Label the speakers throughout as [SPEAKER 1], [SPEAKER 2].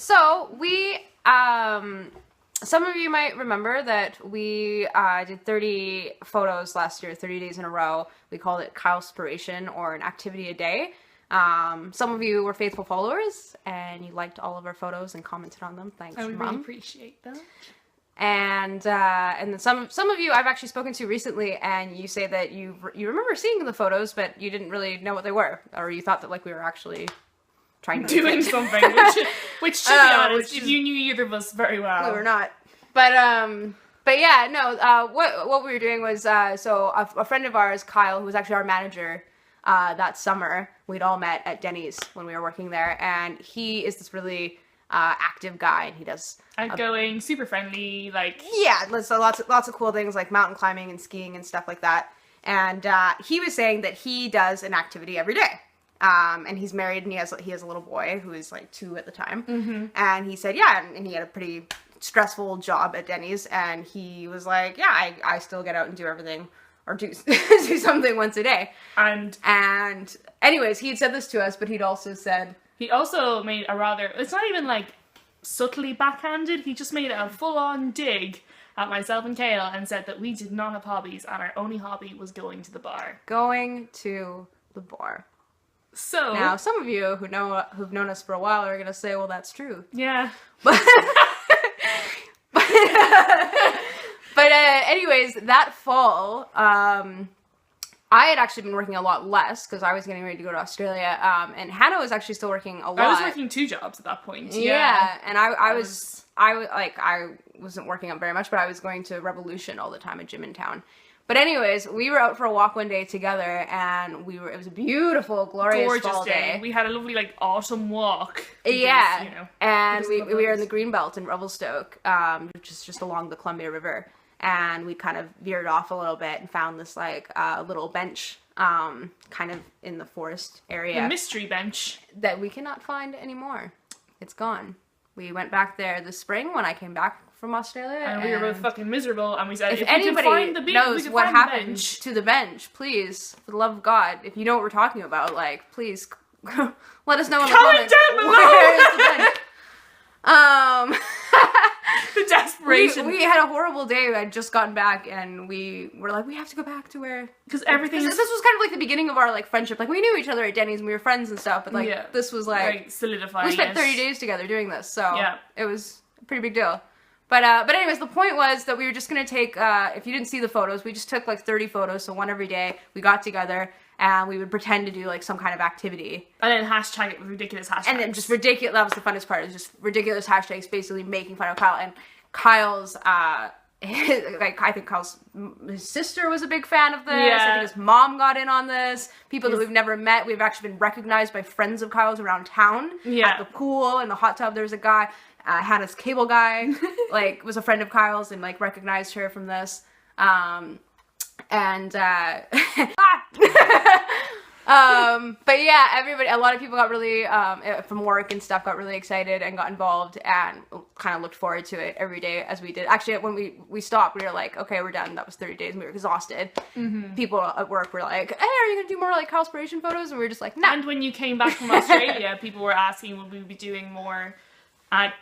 [SPEAKER 1] So we, some of you might remember that we did 30 photos last year, 30 days in a row. We called it Kylespiration, or an activity a day. Some of you were faithful followers and you liked all of our photos and commented on them. Thanks,
[SPEAKER 2] I
[SPEAKER 1] Mom.
[SPEAKER 2] really appreciate that.
[SPEAKER 1] And then some of you I've actually spoken to recently, and you say that you remember seeing the photos, but you didn't really know what they were, or you thought that like we were actually trying to
[SPEAKER 2] doing something, which to be honest, if you knew either of us very well,
[SPEAKER 1] we were not. But yeah, no. What we were doing was so a friend of ours, Kyle, who was actually our manager that summer, we'd all met at Denny's when we were working there, and he is this really active guy, and he does
[SPEAKER 2] outgoing, super friendly, like
[SPEAKER 1] so lots of cool things like mountain climbing and skiing and stuff like that. And he was saying that he does an activity every day. And he's married, and he has a little boy who is like 2 at the time. Mm-hmm. And he said, and he had a pretty stressful job at Denny's, and he was like, I still get out and do everything, or do something once a day. And anyways, he had said this to us, but he also made a rather, it's not even like subtly backhanded, he just made a full-on dig at myself and Kale and said that we did not have hobbies, and our only hobby was going to the bar. Going to the bar.
[SPEAKER 2] So
[SPEAKER 1] now, some of you who've known us for a while are gonna say, "Well, that's true."
[SPEAKER 2] Yeah.
[SPEAKER 1] But anyways, that fall, I had actually been working a lot less because I was getting ready to go to Australia, and Hannah was actually still working a lot.
[SPEAKER 2] I was working 2 jobs at that point.
[SPEAKER 1] Yeah, and I wasn't working up very much, but I was going to Revolution all the time, a gym in town. But anyways, we were out for a walk one day together, and it was a beautiful, gorgeous fall day.
[SPEAKER 2] We had a lovely, like, autumn walk.
[SPEAKER 1] Because, and we were in the Greenbelt in Revelstoke, which is just along the Columbia River. And we kind of veered off a little bit and found this, like, little bench, kind of in the forest area.
[SPEAKER 2] The mystery bench.
[SPEAKER 1] That we cannot find anymore. It's gone. We went back there this spring when I came back from Australia,
[SPEAKER 2] and we were both fucking miserable, and we said, if
[SPEAKER 1] anybody
[SPEAKER 2] we can find the
[SPEAKER 1] knows what happened to the bench, please, for the love of God, if you know what we're talking about, like, please let us know in the comments.
[SPEAKER 2] Comment down below!
[SPEAKER 1] Where is the bench?
[SPEAKER 2] The desperation.
[SPEAKER 1] We had a horrible day. I had just gotten back, and we were like, we have to go back to where,
[SPEAKER 2] because everything.
[SPEAKER 1] This was kind of like the beginning of our like friendship. Like, we knew each other at Denny's, and we were friends and stuff. But like, this was like
[SPEAKER 2] solidifying.
[SPEAKER 1] We spent 30 days together doing this, so it was a pretty big deal. But anyways, the point was that we were just gonna take. If you didn't see the photos, we just took like 30 photos, so one every day. We got together, and we would pretend to do like some kind of activity,
[SPEAKER 2] and then hashtag it with ridiculous hashtags,
[SPEAKER 1] and then just ridiculous. That was the funnest part. It was just ridiculous hashtags, basically making fun of Kyle. And Kyle's like, I think his sister was a big fan of this. I think his mom got in on this. People that we've never met. We've actually been recognized by friends of Kyle's around town at the pool and the hot tub. There was a guy, Hannah's cable guy, like, was a friend of Kyle's and like recognized her from this. But yeah, a lot of people got really, from work and stuff, got really excited and got involved and kind of looked forward to it every day as we did. Actually, when we stopped, we were like, okay, we're done. That was 30 days and we were exhausted. Mm-hmm. People at work were like, hey, are you going to do more like Kylespiration photos? And we were just like, nah.
[SPEAKER 2] And when you came back from Australia, people were asking, would we be doing more? And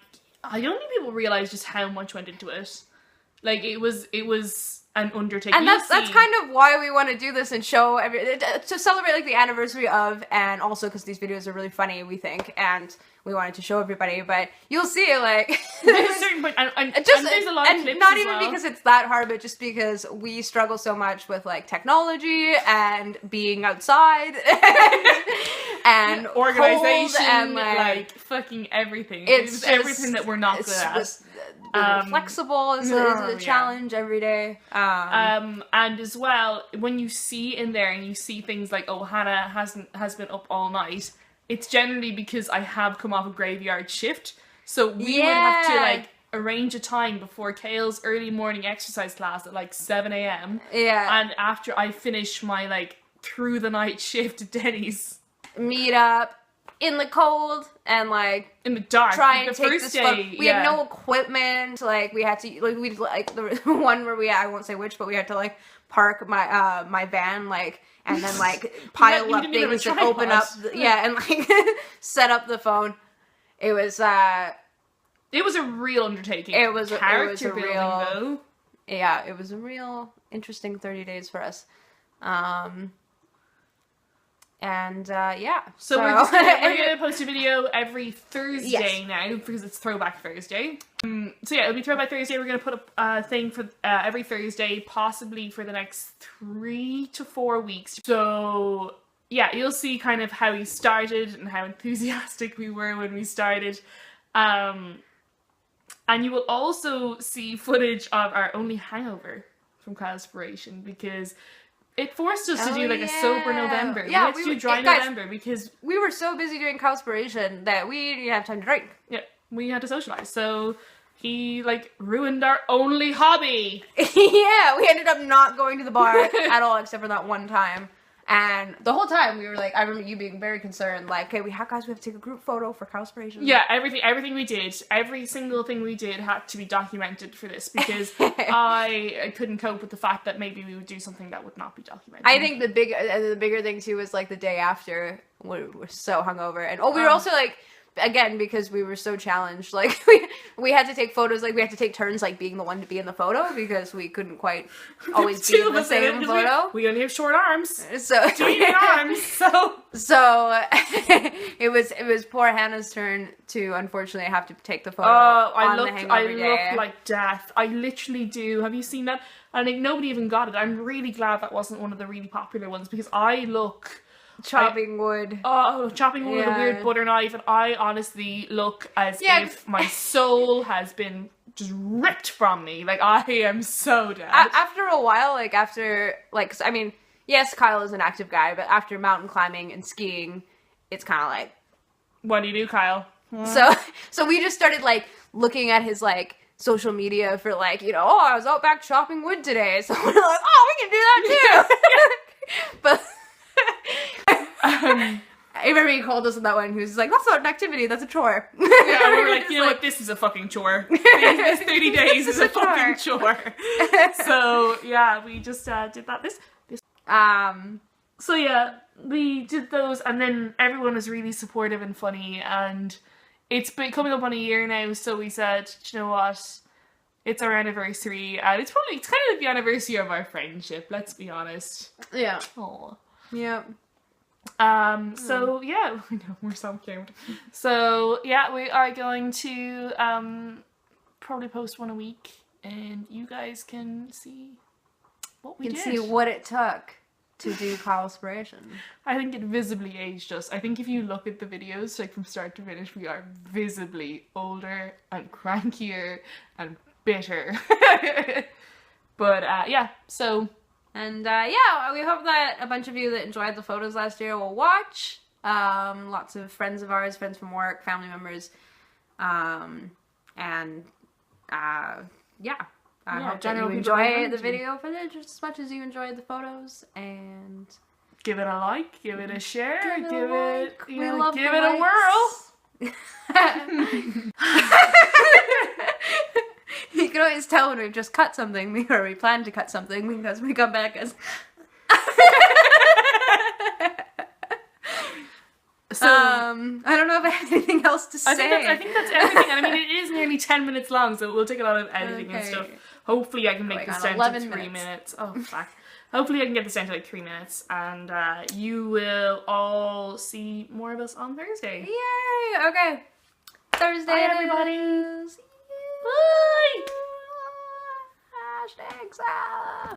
[SPEAKER 2] I don't think people realized just how much went into it. Like, it was an undertaking.
[SPEAKER 1] And that's kind of why we want to do this and show to celebrate like the anniversary of, and also because these videos are really funny, we think, and we wanted to show everybody. But you'll see, like,
[SPEAKER 2] there's a certain point, and there's a lot of clips,
[SPEAKER 1] not even because it's that hard, but just because we struggle so much with like technology and being outside and
[SPEAKER 2] organization
[SPEAKER 1] and
[SPEAKER 2] like fucking everything. It's everything that we're not good at.
[SPEAKER 1] Flexible is a challenge every day.
[SPEAKER 2] And as well, when you see in there and you see things like, oh, Hannah has been up all night, it's generally because I have come off a graveyard shift. So we would have to like arrange a time before Kale's early morning exercise class at like 7 a.m.
[SPEAKER 1] Yeah.
[SPEAKER 2] And after I finish my like through the night shift at Denny's.
[SPEAKER 1] Meet up in the cold and like
[SPEAKER 2] in the dark.
[SPEAKER 1] Try and take this day. We had no equipment. Like we had to like the one where I won't say which, but we had to like park my van like and then like pile up things and open up and like set up the phone. It was
[SPEAKER 2] It was a real undertaking.
[SPEAKER 1] It was
[SPEAKER 2] character
[SPEAKER 1] a
[SPEAKER 2] building,
[SPEAKER 1] real,
[SPEAKER 2] though.
[SPEAKER 1] Yeah, it was a real interesting 30 days for us. Yeah.
[SPEAKER 2] So we're gonna post a video every Thursday now because it's Throwback Thursday. So yeah, it'll be Throwback Thursday. We're gonna put a thing for every Thursday, possibly for the next 3 to 4 weeks. So yeah, you'll see kind of how we started and how enthusiastic we were when we started. And you will also see footage of our only hangover from Kylespiration because it forced us to do like a sober November.
[SPEAKER 1] Yeah,
[SPEAKER 2] we had to do dry November because
[SPEAKER 1] we were so busy doing Kylespiration that we didn't have time to drink.
[SPEAKER 2] Yeah, we had to socialize. So he like ruined our only hobby.
[SPEAKER 1] Yeah, we ended up not going to the bar at all except for that one time. And the whole time we were like, I remember you being very concerned, like, okay, we have to take a group photo for Kylespiration.
[SPEAKER 2] Yeah, everything we did, every single thing we did had to be documented for this because I couldn't cope with the fact that maybe we would do something that would not be documented.
[SPEAKER 1] I think the bigger thing too was like the day after we were so hungover, and we were also like, again, because we were so challenged, like we had to take photos, like we had to take turns like being the one to be in the photo because we couldn't quite always be in the same photo.
[SPEAKER 2] We only have short arms.
[SPEAKER 1] So
[SPEAKER 2] arms.
[SPEAKER 1] So it was poor Hannah's turn to unfortunately have to take the photo.
[SPEAKER 2] I look like death. I literally do. Have you seen that? I think nobody even got it. I'm really glad that wasn't one of the really popular ones because I look
[SPEAKER 1] chopping wood.
[SPEAKER 2] Oh, chopping wood with a weird butter knife, and I honestly look as if my soul has been just ripped from me. Like, I am so dead.
[SPEAKER 1] After a while, I mean, yes, Kyle is an active guy, but after mountain climbing and skiing, it's kind of like,
[SPEAKER 2] what do you do, Kyle?
[SPEAKER 1] So we just started like looking at his like social media for like, you know, oh, I was out back chopping wood today, so we're like, oh, we can do that too. But I remember he called us on that one. He was like, that's not an activity, that's a chore.
[SPEAKER 2] Yeah, we were like, you know what, this is a fucking chore. This 30 days is a fucking chore. So, yeah, we just did that. So, yeah, we did those, and then everyone was really supportive and funny, and it's been coming up on a year now, so we said, you know what, it's our anniversary, and it's kind of like the anniversary of our friendship, let's be honest.
[SPEAKER 1] Yeah.
[SPEAKER 2] Aww.
[SPEAKER 1] Yeah.
[SPEAKER 2] So yeah, I know, we're so cute. So yeah, we are going to probably post one a week, and you guys can see what we did.
[SPEAKER 1] See what it took to do Kylespiration.
[SPEAKER 2] I think it visibly aged us. I think if you look at the videos, like from start to finish, we are visibly older and crankier and bitter. But yeah, so.
[SPEAKER 1] And yeah, we hope that a bunch of you that enjoyed the photos last year will watch. Lots of friends of ours, friends from work, family members. Yeah. I hope that you enjoy the video footage just as much as you enjoyed the photos. And
[SPEAKER 2] give it a like, give it a share, give it
[SPEAKER 1] a
[SPEAKER 2] whirl.
[SPEAKER 1] You can always tell when we've just cut something, or we plan to cut something, because we come back as... So, I don't know if I have anything else to say.
[SPEAKER 2] I think that's everything. And I mean, it is nearly 10 minutes long, so we'll take a lot of editing and stuff. Hopefully I can make this down to 3 minutes. Oh, fuck. Hopefully I can get this down to like 3 minutes, and you will all see more of us on Thursday.
[SPEAKER 1] Yay! Okay. Thursday.
[SPEAKER 2] Bye, everybody.
[SPEAKER 1] Bye. Hashtags.